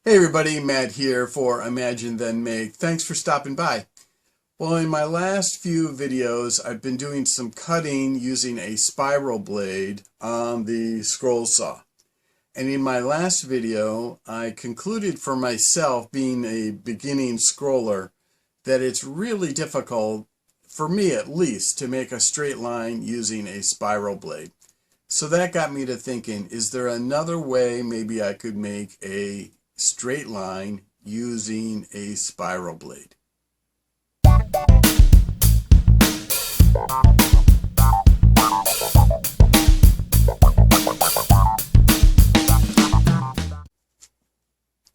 Hey everybody, Matt here for Imagine Then Make. Thanks for stopping by. Well, in my last few videos, I've been doing some cutting using a spiral blade on the scroll saw. And in my last video, I concluded for myself, being a beginning scroller, that it's really difficult, for me at least, to make a straight line using a spiral blade. So that got me to thinking, is there another way maybe I could make a straight line using a spiral blade?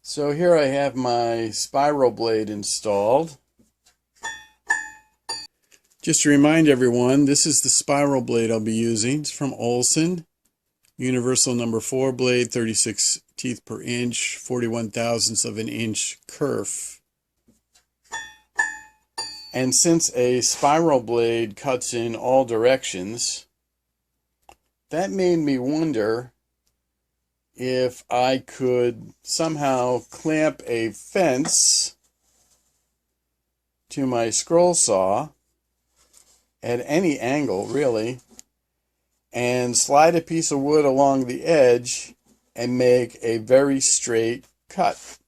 So here I have my spiral blade installed. Just to remind everyone, this is the spiral blade I'll be using. It's from Olson, universal number 4 blade, 36 teeth per inch, 41 thousandths of an inch kerf. And since a spiral blade cuts in all directions, that made me wonder if I could somehow clamp a fence to my scroll saw at any angle, really, and slide a piece of wood along the edge and make a very straight cut.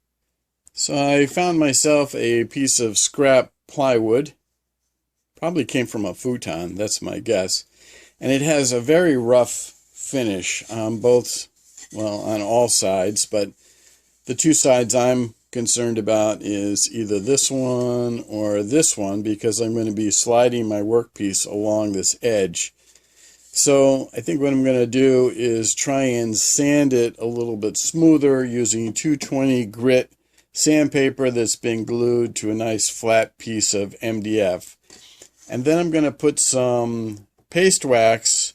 So I found myself a piece of scrap plywood, probably came from a futon, that's my guess, and it has a very rough finish on both, well, on all sides, but the two sides I'm concerned about is either this one or this one, because I'm going to be sliding my workpiece along this edge. So I think what I'm going to do is try and sand it a little bit smoother using 220 grit sandpaper that's been glued to a nice flat piece of MDF. And then I'm going to put some paste wax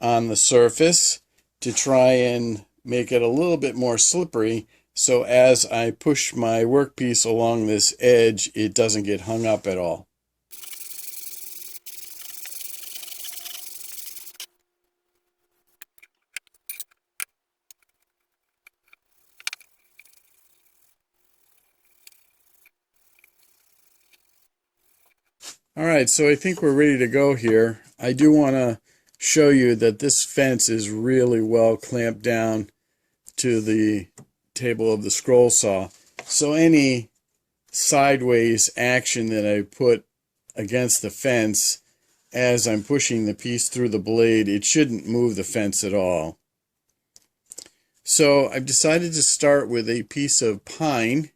on the surface to try and make it a little bit more slippery, so as I push my workpiece along this edge, it doesn't get hung up at all. Alright, so I think we're ready to go here. I do want to show you that this fence is really well clamped down to the table of the scroll saw. So any sideways action that I put against the fence as I'm pushing the piece through the blade, it shouldn't move the fence at all. So I've decided to start with a piece of pine,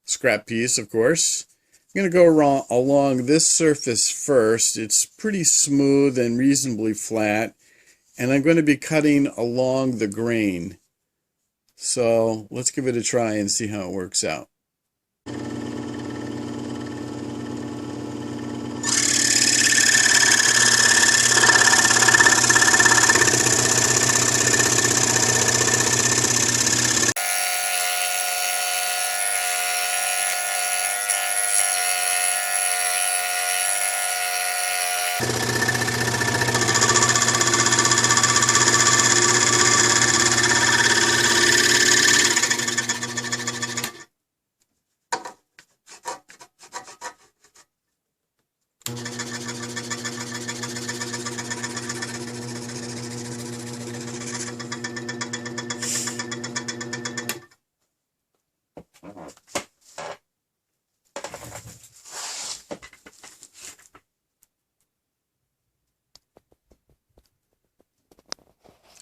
scrap piece of course. I'm going to go along this surface first. It's pretty smooth and reasonably flat, and I'm going to be cutting along the grain. So let's give it a try and see how it works out.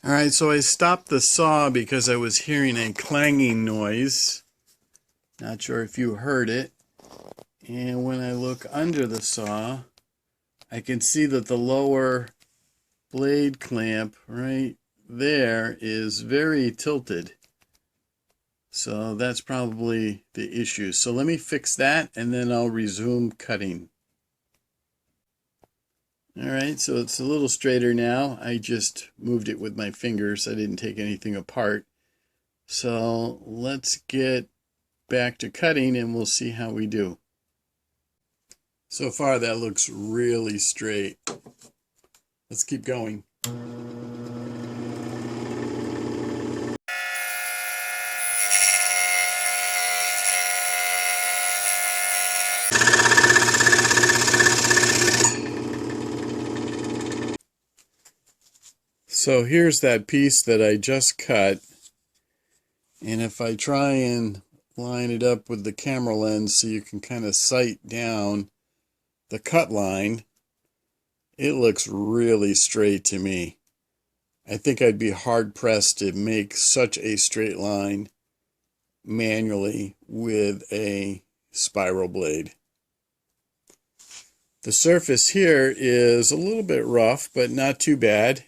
Alright, so I stopped the saw because I was hearing a clanging noise. Not sure if you heard it. And when I look under the saw, I can see that the lower blade clamp right there is very tilted. So that's probably the issue. So let me fix that and then I'll resume cutting. Alright, so it's a little straighter now. I just moved it with my fingers. I didn't take anything apart. So let's get back to cutting and we'll see how we do. So far that looks really straight. Let's keep going. So here's that piece that I just cut, and if I try and line it up with the camera lens so you can kind of sight down the cut line, it looks really straight to me. I think I'd be hard pressed to make such a straight line manually with a spiral blade. The surface here is a little bit rough, but not too bad.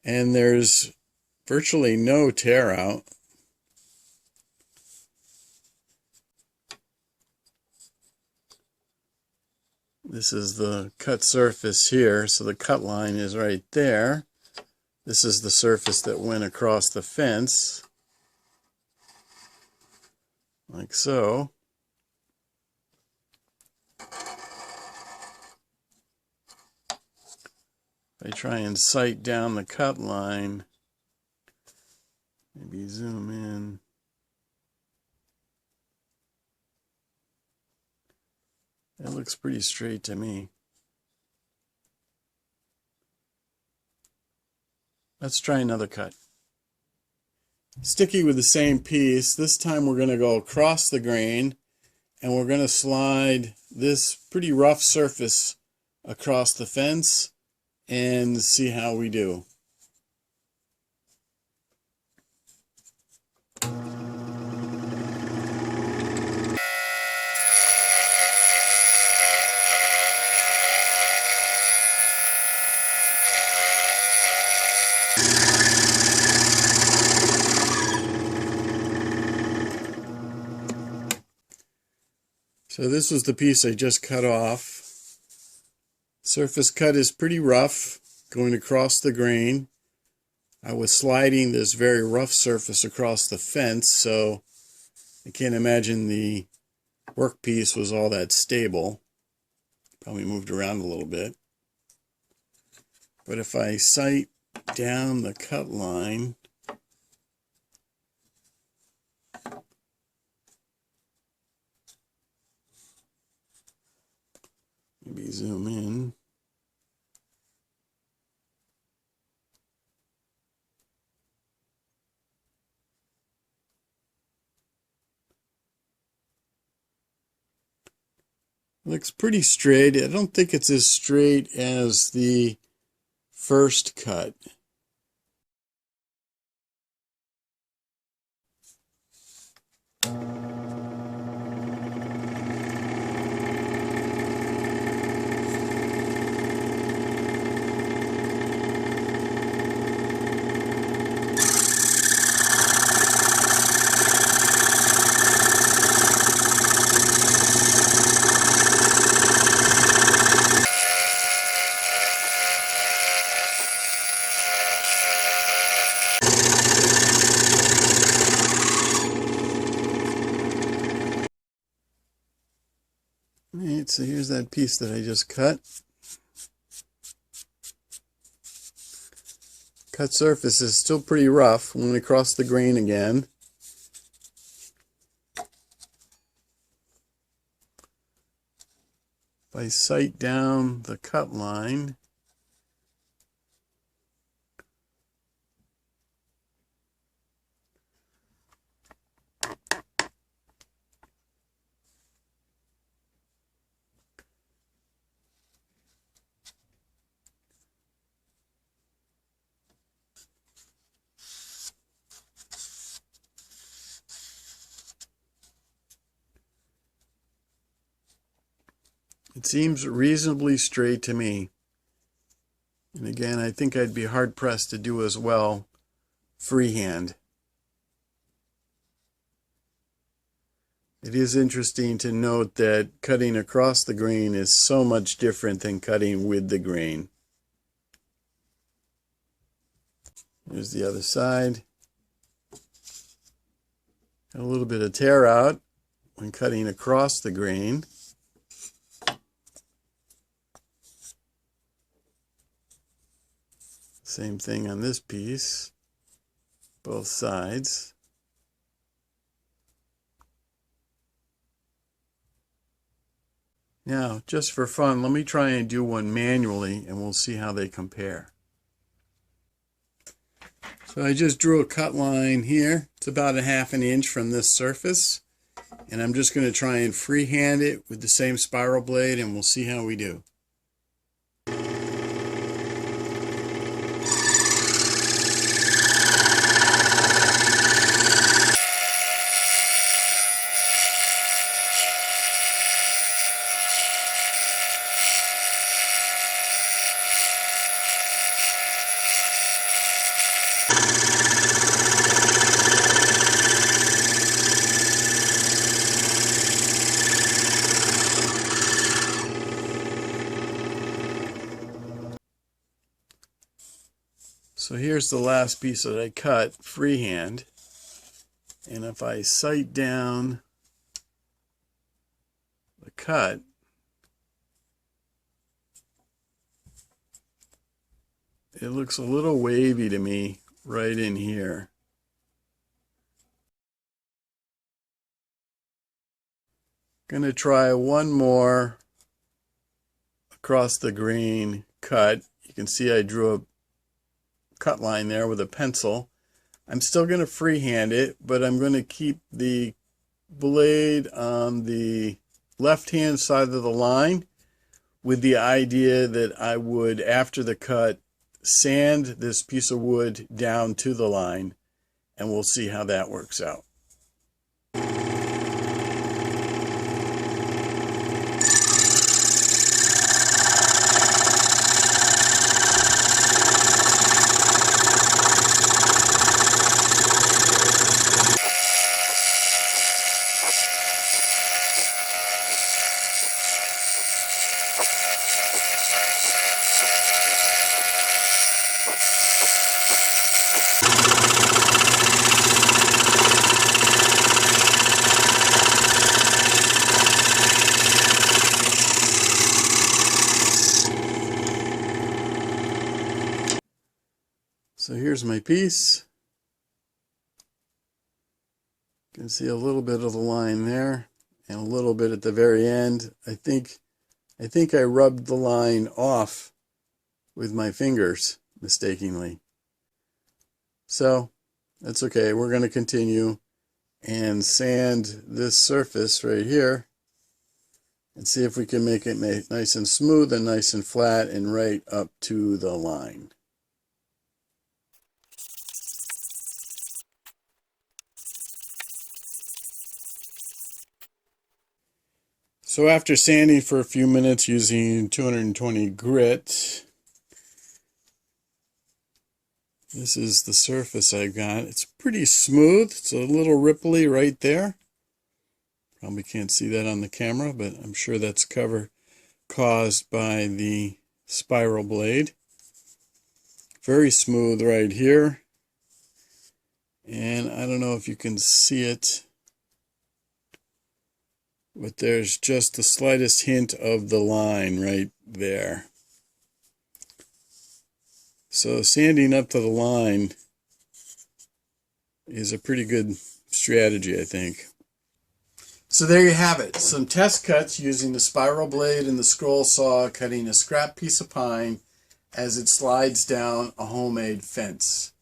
And there's virtually no tear out. This is the cut surface here, so the cut line is right there. This is the surface that went across the fence, like so. If I try and sight down the cut line, maybe zoom in. It looks pretty straight to me. Let's try another cut. Sticky with the same piece, this time we're going to go across the grain and we're going to slide this pretty rough surface across the fence and see how we do. So this was the piece I just cut off. Surface cut is pretty rough, going across the grain. I was sliding this very rough surface across the fence, so I can't imagine the workpiece was all that stable. Probably moved around a little bit. But if I sight down the cut line, maybe zoom in. Looks pretty straight. I don't think it's as straight as the first cut. Alright, so here's that piece that I just cut. Cut surface is still pretty rough. I'm going to cross the grain again. If I sight down the cut line, it seems reasonably straight to me. And again, I think I'd be hard pressed to do as well freehand. It is interesting to note that cutting across the grain is so much different than cutting with the grain. Here's the other side. A little bit of tear out when cutting across the grain. Same thing on this piece, both sides. Now, just for fun, let me try and do one manually and we'll see how they compare. So I just drew a cut line here. It's about a ½ inch from this surface. And I'm just going to try and freehand it with the same spiral blade, and we'll see how we do. So here's the last piece that I cut freehand, and if I sight down the cut, it looks a little wavy to me right in here. Going to try one more across the grain cut. You can see I drew a cut line there with a pencil. I'm still going to freehand it, but I'm going to keep the blade on the left-hand side of the line with the idea that I would, after the cut, sand this piece of wood down to the line, and we'll see how that works out. So here's my piece. You can see a little bit of the line there and a little bit at the very end. I think I rubbed the line off with my fingers mistakenly. So that's okay. We're going to continue and sand this surface right here and see if we can make it nice and smooth and nice and flat and right up to the line. So after sanding for a few minutes using 220 grit, this is the surface I got. It's pretty smooth. It's a little ripply right there. Probably can't see that on the camera, but I'm sure that's caused by the spiral blade. Very smooth right here. And I don't know if you can see it, but there's just the slightest hint of the line right there. So sanding up to the line is a pretty good strategy, I think. So there you have it. Some test cuts using the spiral blade and the scroll saw, cutting a scrap piece of pine as it slides down a homemade fence.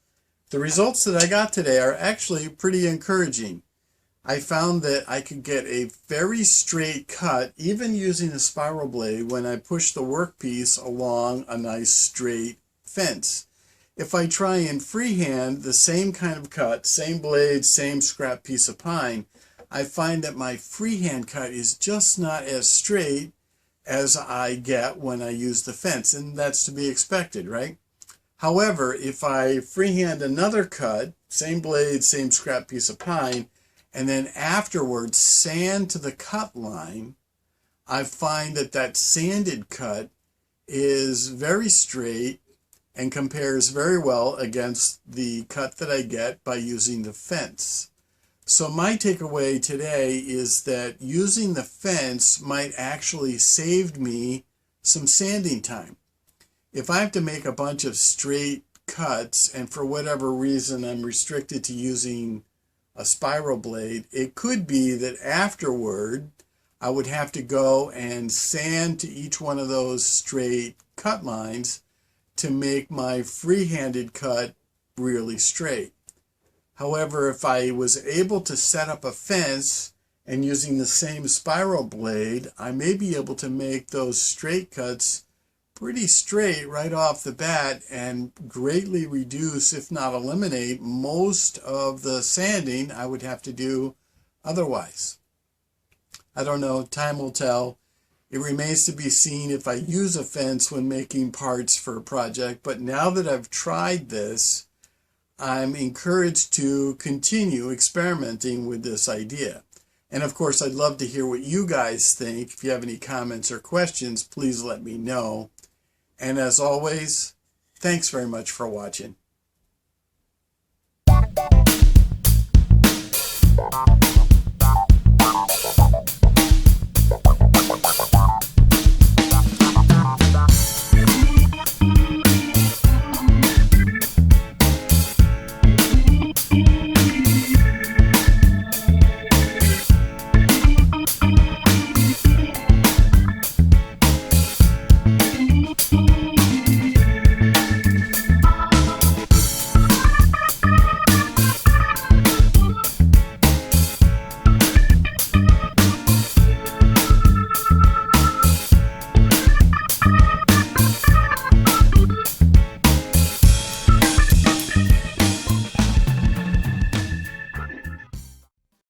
The results that I got today are actually pretty encouraging. I found that I could get a very straight cut even using a spiral blade when I push the workpiece along a nice straight fence. If I try and freehand the same kind of cut, same blade, same scrap piece of pine, I find that my freehand cut is just not as straight as I get when I use the fence, and that's to be expected, right? However, if I freehand another cut, same blade, same scrap piece of pine, and then afterwards sand to the cut line, I find that that sanded cut is very straight and compares very well against the cut that I get by using the fence. So my takeaway today is that using the fence might actually save me some sanding time. If I have to make a bunch of straight cuts and for whatever reason I'm restricted to using a spiral blade, it could be that afterward I would have to go and sand to each one of those straight cut lines to make my free-handed cut really straight. However, if I was able to set up a fence and using the same spiral blade, I may be able to make those straight cuts pretty straight right off the bat and greatly reduce, if not eliminate, most of the sanding I would have to do otherwise. I don't know, time will tell. It remains to be seen if I use a fence when making parts for a project, but now that I've tried this, I'm encouraged to continue experimenting with this idea. And of course, I'd love to hear what you guys think. If you have any comments or questions, please let me know. And as always, thanks very much for watching.